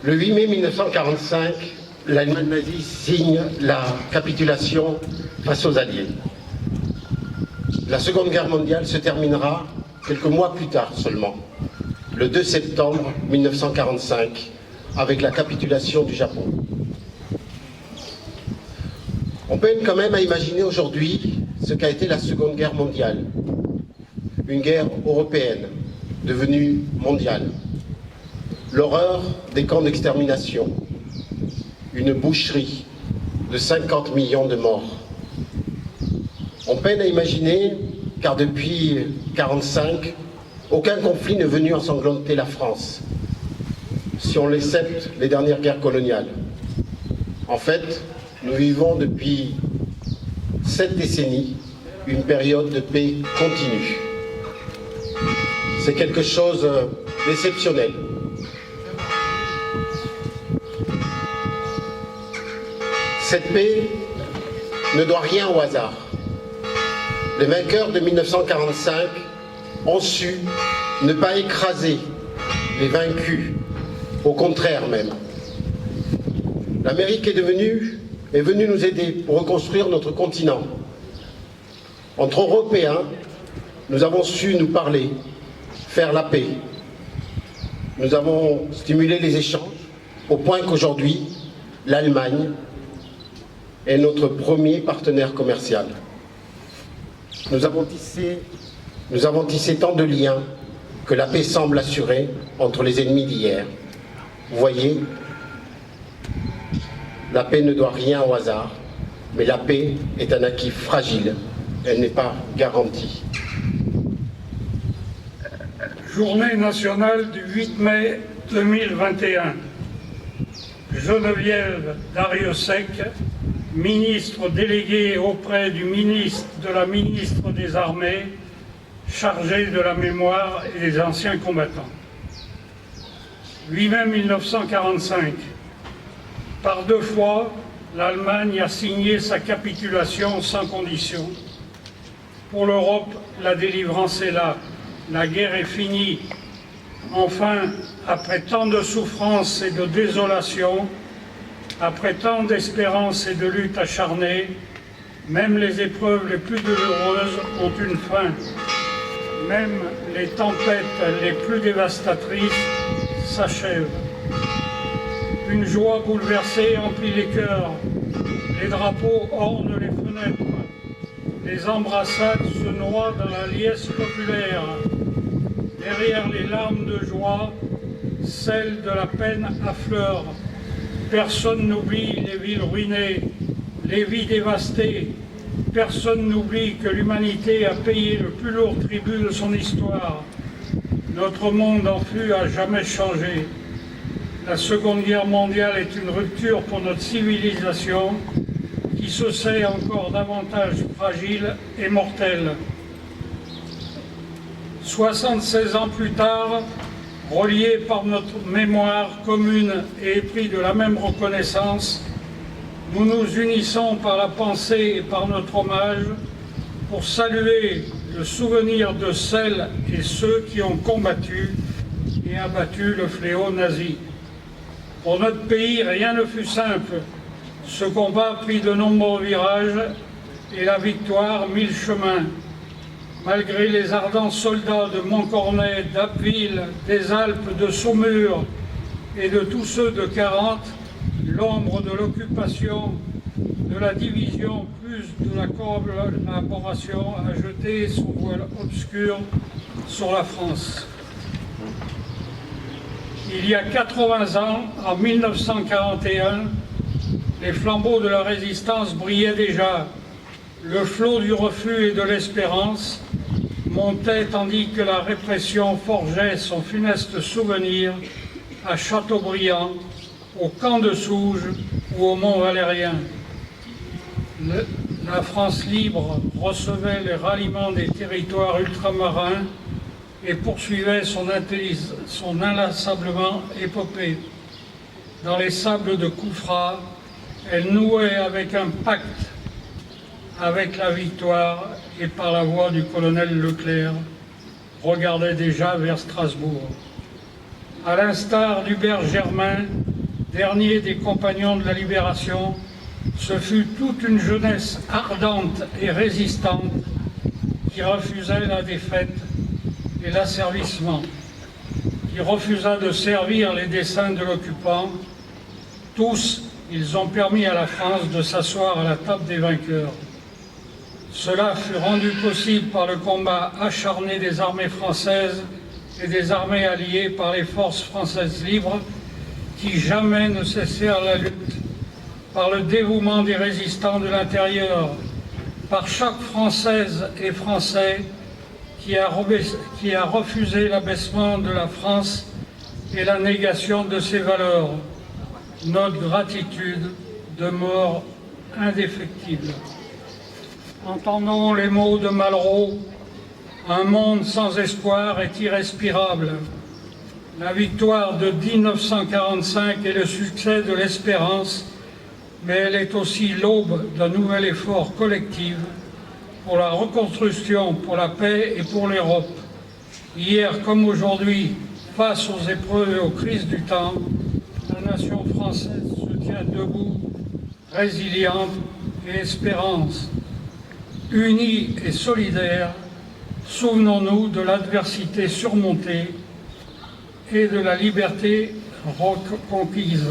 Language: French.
Le 8 mai 1945, l'Allemagne nazie signe la capitulation face aux Alliés. La Seconde Guerre mondiale se terminera quelques mois plus tard seulement, le 2 septembre 1945, avec la capitulation du Japon. On peine quand même à imaginer aujourd'hui ce qu'a été la Seconde Guerre mondiale, une guerre européenne devenue mondiale, l'horreur des camps d'extermination, une boucherie de 50 millions de morts. On peine à imaginer, car depuis 1945, aucun conflit n'est venu ensanglanter la France, si on excepte les dernières guerres coloniales. En fait, nous vivons depuis 7 décennies une période de paix continue. C'est quelque chose d'exceptionnel. Cette paix ne doit rien au hasard. Les vainqueurs de 1945 ont su ne pas écraser les vaincus, au contraire même. L'Amérique est venue nous aider pour reconstruire notre continent. Entre Européens, nous avons su nous parler, faire la paix. Nous avons stimulé les échanges au point qu'aujourd'hui, l'Allemagne est notre premier partenaire commercial. Nous avons tissé tant de liens que la paix semble assurée entre les ennemis d'hier. Vous voyez, la paix ne doit rien au hasard, mais la paix est un acquis fragile, elle n'est pas garantie. Journée nationale du 8 mai 2021. Geneviève Darrieussecq, ministre déléguée auprès du ministre de la ministre des Armées, chargée de la mémoire et des anciens combattants. 8 mai 1945. Par 2 fois, l'Allemagne a signé sa capitulation sans condition. Pour l'Europe, la délivrance est là. La guerre est finie. Enfin, après tant de souffrances et de désolation, après tant d'espérance et de luttes acharnées, même les épreuves les plus douloureuses ont une fin. Même les tempêtes les plus dévastatrices s'achèvent. Une joie bouleversée emplit les cœurs. Les drapeaux ornent les fenêtres. Les embrassades se noient dans la liesse populaire. Derrière les larmes de joie, celles de la peine affleurent. Personne n'oublie les villes ruinées, les vies dévastées. Personne n'oublie que l'humanité a payé le plus lourd tribut de son histoire. Notre monde en fut à jamais changé. La Seconde Guerre mondiale est une rupture pour notre civilisation qui se sait encore davantage fragile et mortelle. 76 ans plus tard, reliés par notre mémoire commune et épris de la même reconnaissance, nous nous unissons par la pensée et par notre hommage pour saluer le souvenir de celles et ceux qui ont combattu et abattu le fléau nazi. Pour notre pays, rien ne fut simple. Ce combat prit de nombreux virages et la victoire 1000 chemins. Malgré les ardents soldats de Montcornet, d'Abbeville, des Alpes, de Saumur et de tous ceux de 40, l'ombre de l'occupation, de la division plus de la collaboration a jeté son voile obscur sur la France. Il y a 80 ans, en 1941, les flambeaux de la résistance brillaient déjà. Le flot du refus et de l'espérance montait tandis que la répression forgeait son funeste souvenir à Châteaubriand, au camp de Souges ou au Mont-Valérien. La France libre recevait les ralliements des territoires ultramarins et poursuivait son inlassablement épopée. Dans les sables de Koufra, elle nouait avec un pacte avec la victoire et par la voix du colonel Leclerc, regardait déjà vers Strasbourg. À l'instar d'Hubert Germain, dernier des compagnons de la Libération, ce fut toute une jeunesse ardente et résistante qui refusait la défaite et l'asservissement, qui refusa de servir les desseins de l'occupant. Tous, ils ont permis à la France de s'asseoir à la table des vainqueurs. Cela fut rendu possible par le combat acharné des armées françaises et des armées alliées par les forces françaises libres qui jamais ne cessèrent la lutte, par le dévouement des résistants de l'intérieur, par chaque Française et Français qui a refusé l'abaissement de la France et la négation de ses valeurs. Notre gratitude demeure indéfectible. Entendons les mots de Malraux. Un monde sans espoir est irrespirable. La victoire de 1945 est le succès de l'espérance, mais elle est aussi l'aube d'un nouvel effort collectif pour la reconstruction, pour la paix et pour l'Europe. Hier comme aujourd'hui, face aux épreuves et aux crises du temps, la nation française se tient debout, résiliente et espérance. Unis et solidaires, souvenons-nous de l'adversité surmontée et de la liberté reconquise.